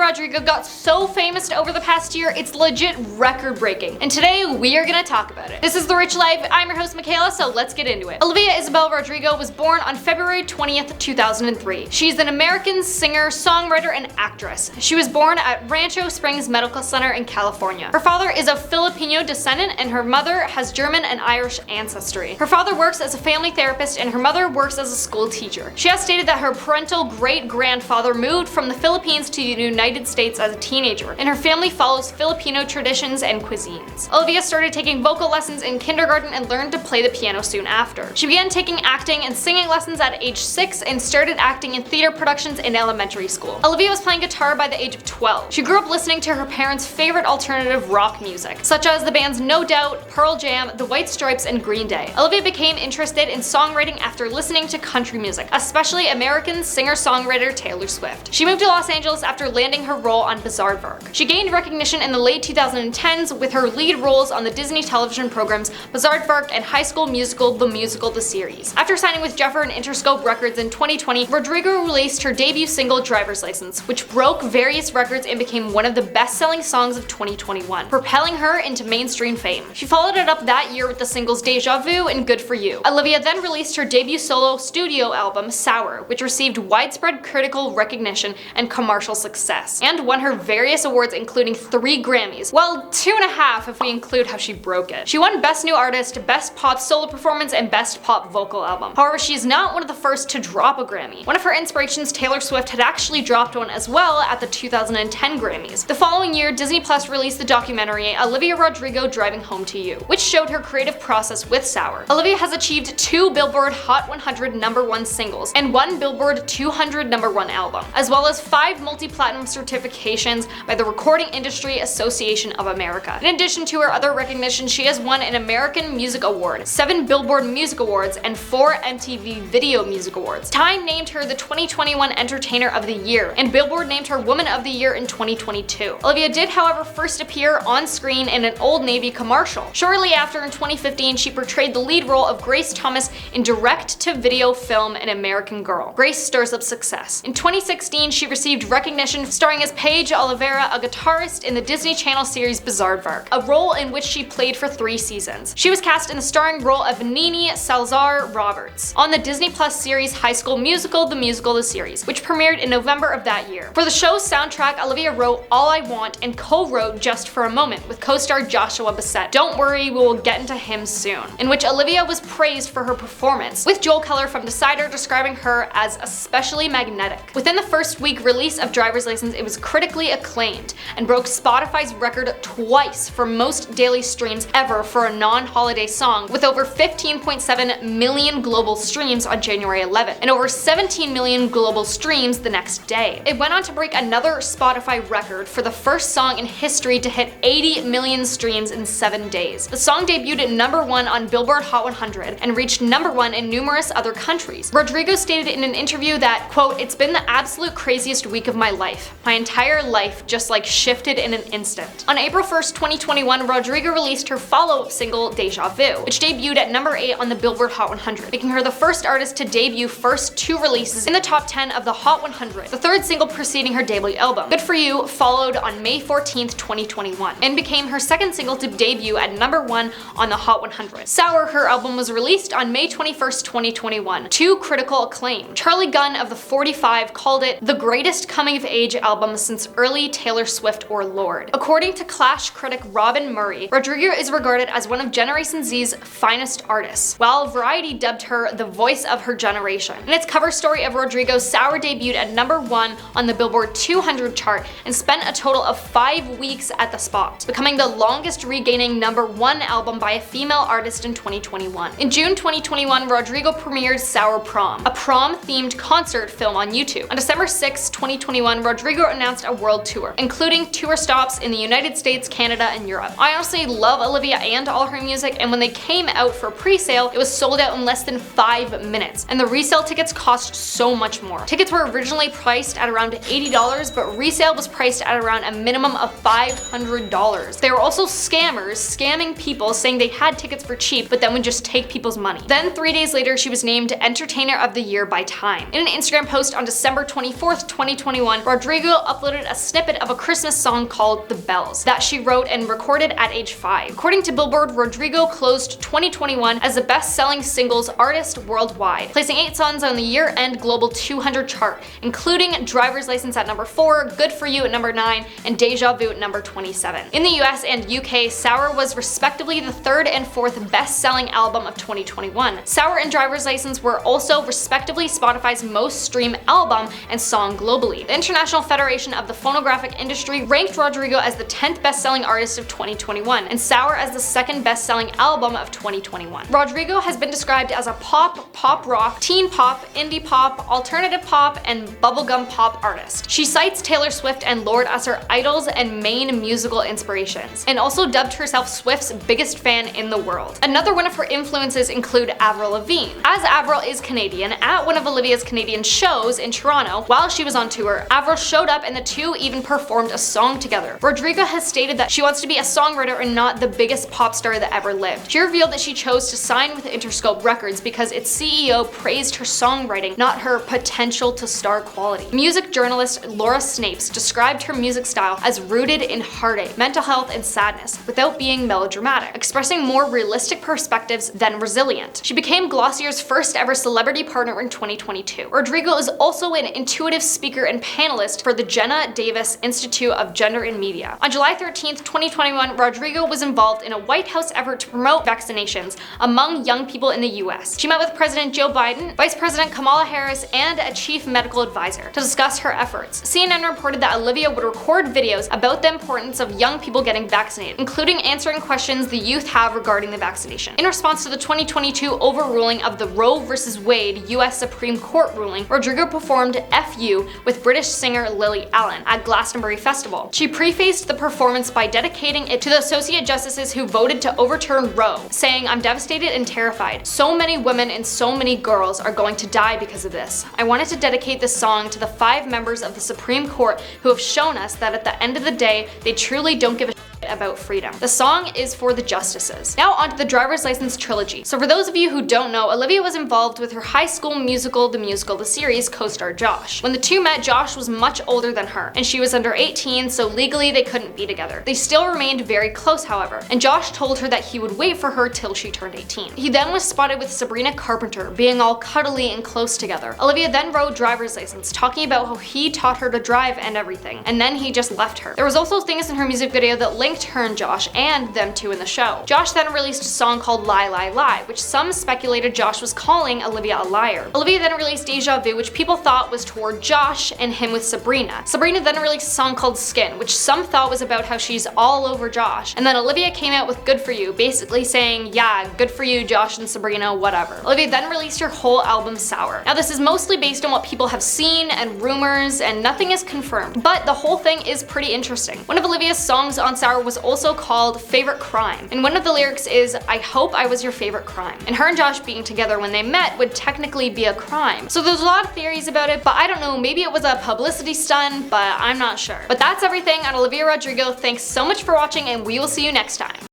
Rodrigo got so famous over the past year, it's legit record-breaking. And today, we are gonna talk about it. This is The Rich Life, I'm your host Michaela, so let's get into it. Olivia Isabel Rodrigo was born on February 20th, 2003. She's an American singer, songwriter, and actress. She was born at Rancho Springs Medical Center in California. Her father is of Filipino descent and her mother has German and Irish ancestry. Her father works as a family therapist and her mother works as a school teacher. She has stated that her parental great-grandfather moved from the Philippines to the United States as a teenager, and her family follows Filipino traditions and cuisines. Olivia started taking vocal lessons in kindergarten and learned to play the piano soon after. She began taking acting and singing lessons at age 6 and started acting in theater productions in elementary school. Olivia was playing guitar by the age of 12. She grew up listening to her parents' favorite alternative rock music, such as the bands No Doubt, Pearl Jam, The White Stripes, and Green Day. Olivia became interested in songwriting after listening to country music, especially American singer-songwriter Taylor Swift. She moved to Los Angeles after landing her role on Bizarre Work. She gained recognition in the late 2010s with her lead roles on the Disney television programs Bizarre Work and High School Musical: The Musical: The Series. After signing with Jeffer and Interscope Records in 2020, Rodrigo released her debut single Driver's License, which broke various records and became one of the best-selling songs of 2021, propelling her into mainstream fame. She followed it up that year with the singles Deja Vu and Good For You. Olivia then released her debut solo studio album Sour, which received widespread critical recognition and commercial success, and won her various awards including 3 Grammys, well 2.5 if we include how she broke it. She won Best New Artist, Best Pop Solo Performance, and Best Pop Vocal Album. However, she's not one of the first to drop a Grammy. One of her inspirations, Taylor Swift, had actually dropped one as well at the 2010 Grammys. The following year, Disney Plus released the documentary Olivia Rodrigo Driving Home to You, which showed her creative process with Sour. Olivia has achieved 2 Billboard Hot 100 #1 singles and 1 Billboard 200 #1 album, as well as 5 multi-platinum certifications by the Recording Industry Association of America. In addition to her other recognitions, she has won an American Music Award, 7 Billboard Music Awards, and 4 MTV Video Music Awards. Time named her the 2021 Entertainer of the Year, and Billboard named her Woman of the Year in 2022. Olivia did, however, first appear on screen in an Old Navy commercial. Shortly after, in 2015, she portrayed the lead role of Grace Thomas in direct-to-video film An American Girl. Grace stirs up success. In 2016, she received recognition starring as Paige Oliveira, a guitarist in the Disney Channel series Bizarre Work, a role in which she played for 3 seasons. She was cast in the starring role of Nini Salazar Roberts on the Disney Plus series High School Musical: The Musical: The Series, which premiered in November of that year. For the show's soundtrack, Olivia wrote All I Want and co-wrote Just for a Moment with co-star Joshua Bassett. Don't worry, we will get into him soon, in which Olivia was praised for her performance, with Joel Keller from Decider describing her as especially magnetic. Within the first week release of Driver's License, it was critically acclaimed and broke Spotify's record twice for most daily streams ever for a non-holiday song, with over 15.7 million global streams on January 11th and over 17 million global streams the next day. It went on to break another Spotify record for the first song in history to hit 80 million streams in 7 days. The song debuted at #1 on Billboard Hot 100 and reached #1 in numerous other countries. Rodrigo stated in an interview that, quote, "It's been the absolute craziest week of my life. My entire life just like shifted in an instant." On April 1st, 2021, Rodrigo released her follow-up single Deja Vu, which debuted at #8 on the Billboard Hot 100, making her the first artist to debut first 2 releases in the top 10 of the Hot 100, the 3rd single preceding her debut album. Good For You followed on May 14th, 2021, and became her 2nd single to debut at #1 on the Hot 100. Sour, her album, was released on May 21st, 2021, to critical acclaim. Charlie Gunn of the 45 called it the greatest coming-of-age album since early Taylor Swift or Lorde. According to Clash critic Robin Murray, Rodrigo is regarded as one of Generation Z's finest artists, while Variety dubbed her the voice of her generation. In its cover story of Rodrigo, Sour debuted at #1 on the Billboard 200 chart and spent a total of 5 weeks at the spot, becoming the longest regaining #1 album by a female artist in 2021. In June 2021, Rodrigo premiered Sour Prom, a prom-themed concert film on YouTube. On December 6, 2021, Rodrigo announced a world tour, including tour stops in the United States, Canada, and Europe. I honestly love Olivia and all her music, and when they came out for pre-sale, it was sold out in less than 5 minutes, and the resale tickets cost so much more. Tickets were originally priced at around $80, but resale was priced at around a minimum of $500. They were also scammers scamming people saying they had tickets for cheap, but then would just take people's money. Then 3 days later, she was named Entertainer of the Year by Time. In an Instagram post on December 24th, 2021, Rodrigo Rodrigo uploaded a snippet of a Christmas song called The Bells that she wrote and recorded at age 5. According to Billboard, Rodrigo closed 2021 as the best-selling singles artist worldwide, placing 8 songs on the year-end Global 200 chart, including Driver's License at number 4, Good For You at number 9, and Deja Vu at number 27. In the US and UK, Sour was respectively the 3rd and 4th best-selling album of 2021. Sour and Driver's License were also respectively Spotify's most streamed album and song globally. The International Federation of the Phonographic Industry ranked Rodrigo as the 10th best-selling artist of 2021, and Sour as the 2nd best-selling album of 2021. Rodrigo has been described as a pop rock, teen pop, indie pop, alternative pop, and bubblegum pop artist. She cites Taylor Swift and Lorde as her idols and main musical inspirations, and also dubbed herself Swift's biggest fan in the world. Another one of her influences include Avril Lavigne. As Avril is Canadian, at one of Olivia's Canadian shows in Toronto while she was on tour, Avril showed up and the two even performed a song together. Rodrigo has stated that she wants to be a songwriter and not the biggest pop star that ever lived. She revealed that she chose to sign with Interscope Records because its CEO praised her songwriting, not her potential to star quality. Music journalist Laura Snapes described her music style as rooted in heartache, mental health, and sadness, without being melodramatic, expressing more realistic perspectives than resilient. She became Glossier's first ever celebrity partner in 2022. Rodrigo is also an intuitive speaker and panelist for the Jenna Davis Institute of Gender and Media. On July 13th, 2021, Rodrigo was involved in a White House effort to promote vaccinations among young people in the US. She met with President Joe Biden, Vice President Kamala Harris, and a chief medical advisor to discuss her efforts. CNN reported that Olivia would record videos about the importance of young people getting vaccinated, including answering questions the youth have regarding the vaccination. In response to the 2022 overruling of the Roe v. Wade US Supreme Court ruling, Rodrigo performed FU with British singer Lily Allen at Glastonbury Festival. She prefaced the performance by dedicating it to the associate justices who voted to overturn Roe, saying, "I'm devastated and terrified. So many women and so many girls are going to die because of this. I wanted to dedicate this song to the 5 members of the Supreme Court who have shown us that at the end of the day, they truly don't give a about freedom. The song is for the justices." Now onto the Driver's License trilogy. So for those of you who don't know, Olivia was involved with her high school musical, The Series co-star Josh. When the two met, Josh was much older than her, and she was under 18, so legally they couldn't be together. They still remained very close, however, and Josh told her that he would wait for her till she turned 18. He then was spotted with Sabrina Carpenter, being all cuddly and close together. Olivia then wrote Driver's License, talking about how he taught her to drive and everything, and then he just left her. There was also things in her music video that linked her and Josh and them two in the show. Josh then released a song called Lie Lie Lie, which some speculated Josh was calling Olivia a liar. Olivia then released Deja Vu, which people thought was toward Josh and him with Sabrina. Sabrina then released a song called Skin, which some thought was about how she's all over Josh. And then Olivia came out with Good For You, basically saying, yeah, good for you, Josh and Sabrina, whatever. Olivia then released her whole album Sour. Now this is mostly based on what people have seen and rumors, and nothing is confirmed, but the whole thing is pretty interesting. One of Olivia's songs on Sour was also called Favorite Crime, and one of the lyrics is, "I hope I was your favorite crime." And her and Josh being together when they met would technically be a crime. So there's a lot of theories about it, but I don't know, maybe it was a publicity stunt, but I'm not sure. But that's everything on Olivia Rodrigo. Thanks so much for watching, and we will see you next time.